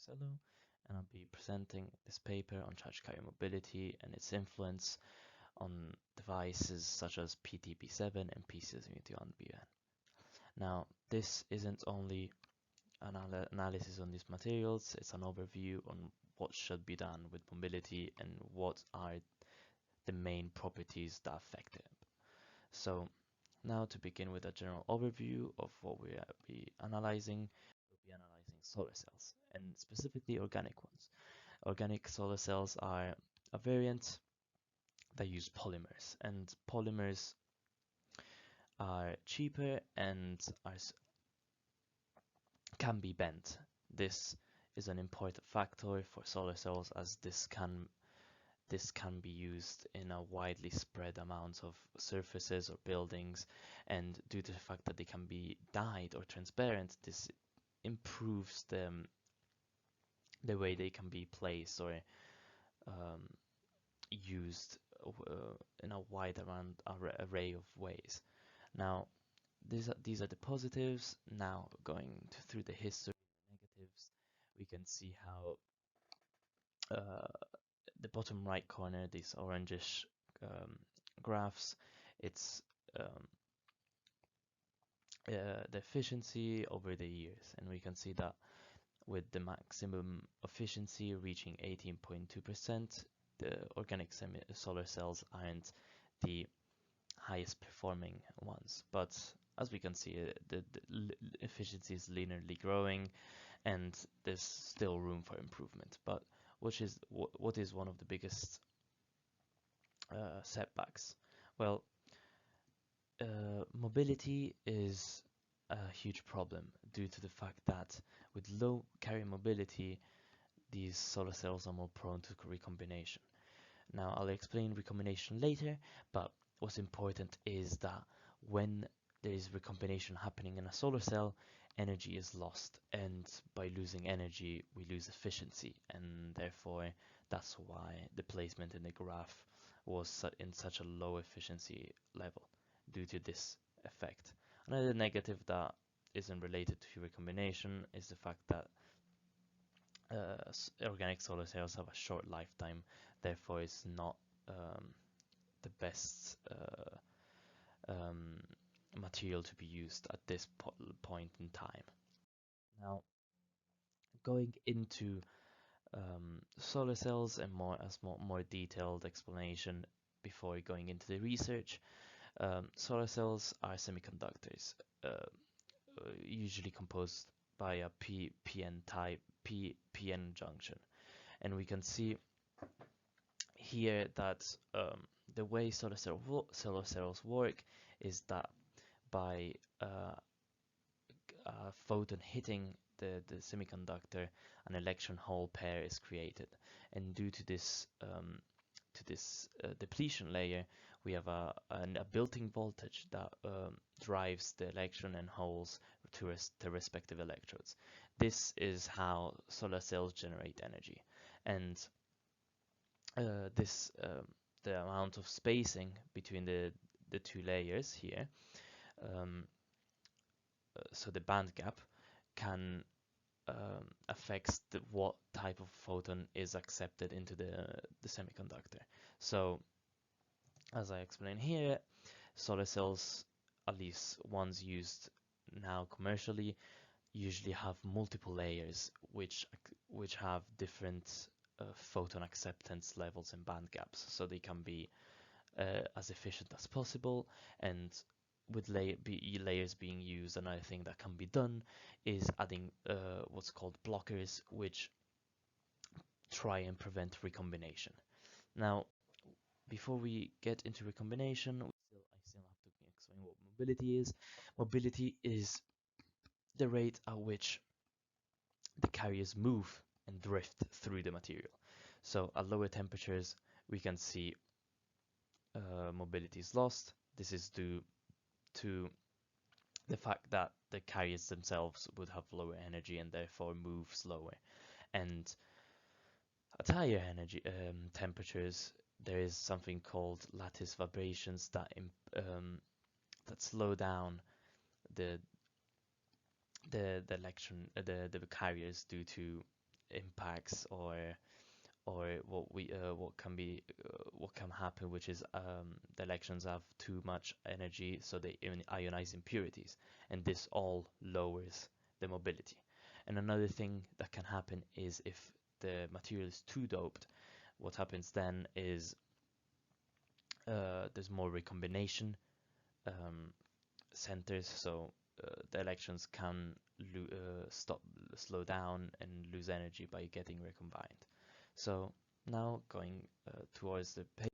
Hello, and I'll be presenting this paper on charge carrier mobility and its influence on devices such as PTP7 and P71BN. Now, this isn't only an analysis on these materials, it's an overview on what should be done with mobility and what are the main properties that affect it. So, now to begin with a general overview of what we'll be analyzing solar cells, and specifically organic ones. Organic solar cells are a variant that use polymers, and polymers are cheaper and can be bent. This is an important factor for solar cells as this can be used in a widely spread amount of surfaces or buildings, and due to the fact that they can be dyed or transparent, this improves the way they can be placed or um, used in a wide array of ways. Now, these are the positives. Now, going through the history of the negatives, we can see how the bottom right corner, these orangish um, graphs, it's the efficiency over the years, and we can see that with the maximum efficiency reaching 18.2%, the organic solar cells aren't the highest performing ones. But as we can see, the efficiency is linearly growing, and there's still room for improvement. But what is one of the biggest setbacks? Well, mobility is a huge problem due to the fact that with low carrier mobility, these solar cells are more prone to recombination. Now, I'll explain recombination later, but what's important is that when there is recombination happening in a solar cell, energy is lost, and by losing energy, we lose efficiency, and therefore that's why the placement in the graph was in such a low efficiency level due to this effect. Another negative that isn't related to recombination is the fact that organic solar cells have a short lifetime, therefore it's not the best um, material to be used at this point in time. Now, going into solar cells and more detailed explanation before going into the research, solar cells are semiconductors, usually composed by a p-n type p-n junction, and we can see here that the way solar cells work is that by a photon hitting the semiconductor, an electron hole pair is created, and due to this depletion layer, we have a built-in voltage that drives the electron and holes to the respective electrodes. This is how solar cells generate energy, and the amount of spacing between the two layers here, um, so the band gap can affects what type of photon is accepted into the semiconductor. So as I explained here, solar cells, at least ones used now commercially, usually have multiple layers which have different photon acceptance levels and band gaps, so they can be as efficient as possible. And with layers being used, another thing that can be done is adding what's called blockers, which try and prevent recombination. Now, before we get into recombination, I still have to explain what mobility is. Mobility is the rate at which the carriers move and drift through the material. So at lower temperatures, we can see mobility is lost. This is due to the fact that the carriers themselves would have lower energy and therefore move slower. And at higher energy temperatures, there is something called lattice vibrations that slow down the the carriers due to impacts or what can happen, which is the electrons have too much energy, so they ionize impurities, and this all lowers the mobility. And another thing that can happen is if the material is too doped, what happens then is there's more recombination um, centers, so the electrons can stop, slow down, and lose energy by getting recombined. So now going towards the paper,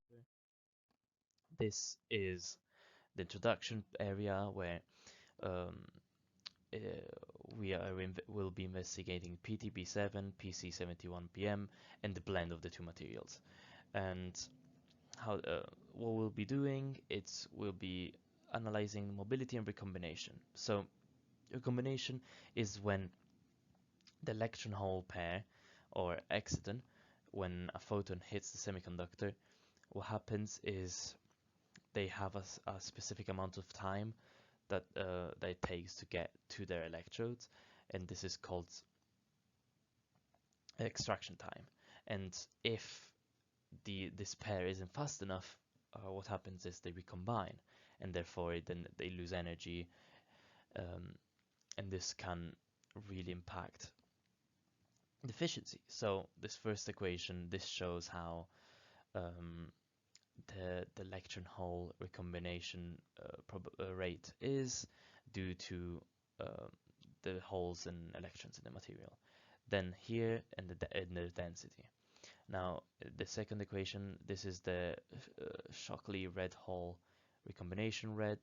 this is the introduction area where um, uh, will be investigating PTB7, PC71PM, and the blend of the two materials. And how what we'll be doing, we'll be analyzing mobility and recombination. So recombination is when the electron hole pair or exciton, when a photon hits the semiconductor, what happens is they have a specific amount of time that it takes to get to their electrodes, and this is called extraction time. And if this pair isn't fast enough, what happens is they recombine, and therefore then they lose energy, um, and this can really impact the efficiency. So this first equation, this shows how um, the electron hole recombination rate is due to uh, the holes and electrons in the material. Then here in the density. Now the second equation, this is the Shockley red hole recombination rate,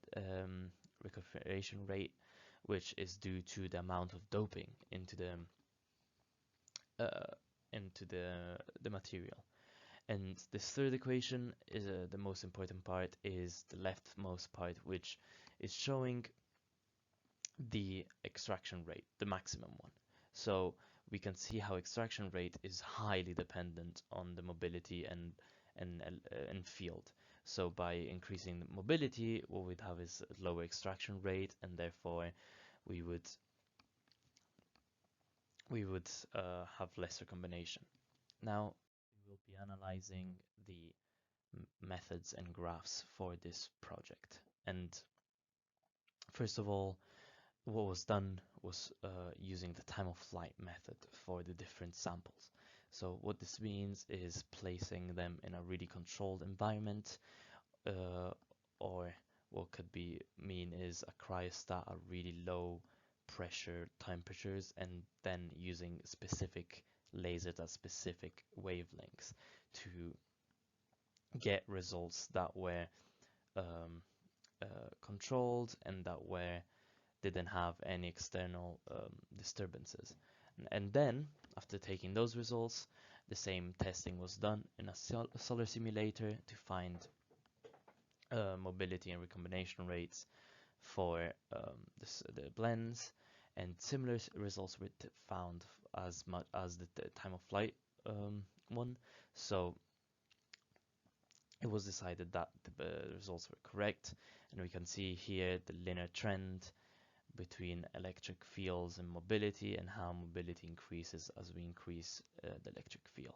which is due to the amount of doping uh, into the material. And this third equation is the most important part, is the leftmost part, which is showing the extraction rate, the maximum one. So we can see how extraction rate is highly dependent on the mobility and field. So by increasing the mobility, what we'd have is a lower extraction rate, and therefore we would have lesser combination. Now we will be analyzing the methods and graphs for this project. And first of all, what was done was using the time of flight method for the different samples. So what this means is placing them in a really controlled environment, or what could be mean is a cryostat at really low pressure temperatures, and then using specific lasers at specific wavelengths to get results that were um, controlled and that were didn't have any external disturbances. And then, after taking those results, the same testing was done in a solar simulator to find mobility and recombination rates for the blends, and similar results were found as much as the time of flight one. So it was decided that the results were correct, and we can see here the linear trend between electric fields and mobility, and how mobility increases as we increase the electric field.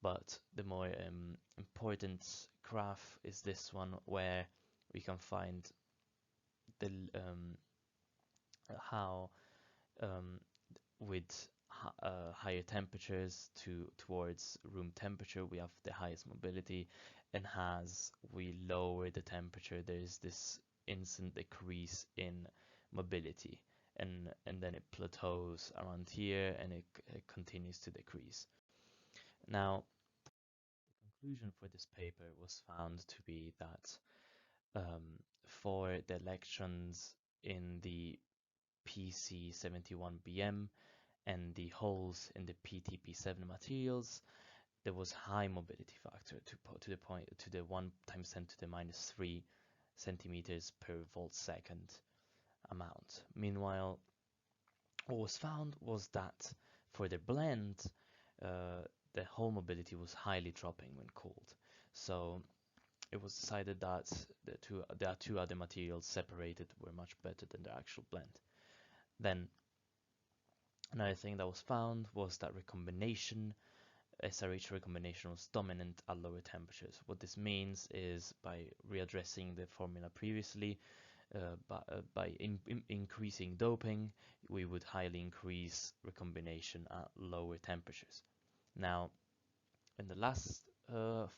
But the more important graph is this one, where we can find the how um, with higher temperatures towards room temperature, we have the highest mobility, and as we lower the temperature, there's this instant decrease in mobility, and then it plateaus around here, and it continues to decrease. Now, the conclusion for this paper was found to be that for the electrons in the PC71BM and the holes in the PTP7 materials, there was high mobility factor to the 1 times 10 to the minus 3 centimeters per volt second amount. Meanwhile, what was found was that for the blend, the whole mobility was highly dropping when cooled. So it was decided that there are two other materials separated were much better than the actual blend. Then Another thing that was found was that SRH recombination was dominant at lower temperatures. What this means is, by readdressing the formula previously, by increasing doping, we would highly increase recombination at lower temperatures. Now, and the last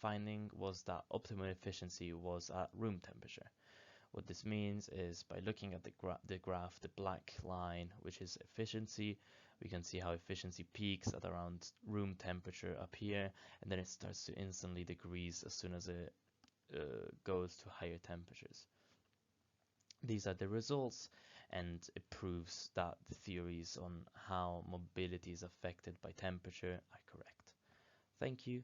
finding was that optimal efficiency was at room temperature. What this means is, by looking at the graph, the black line, which is efficiency, we can see how efficiency peaks at around room temperature up here, and then it starts to instantly decrease as soon as it goes to higher temperatures. These are the results, and it proves that the theories on how mobility is affected by temperature are correct. Thank you.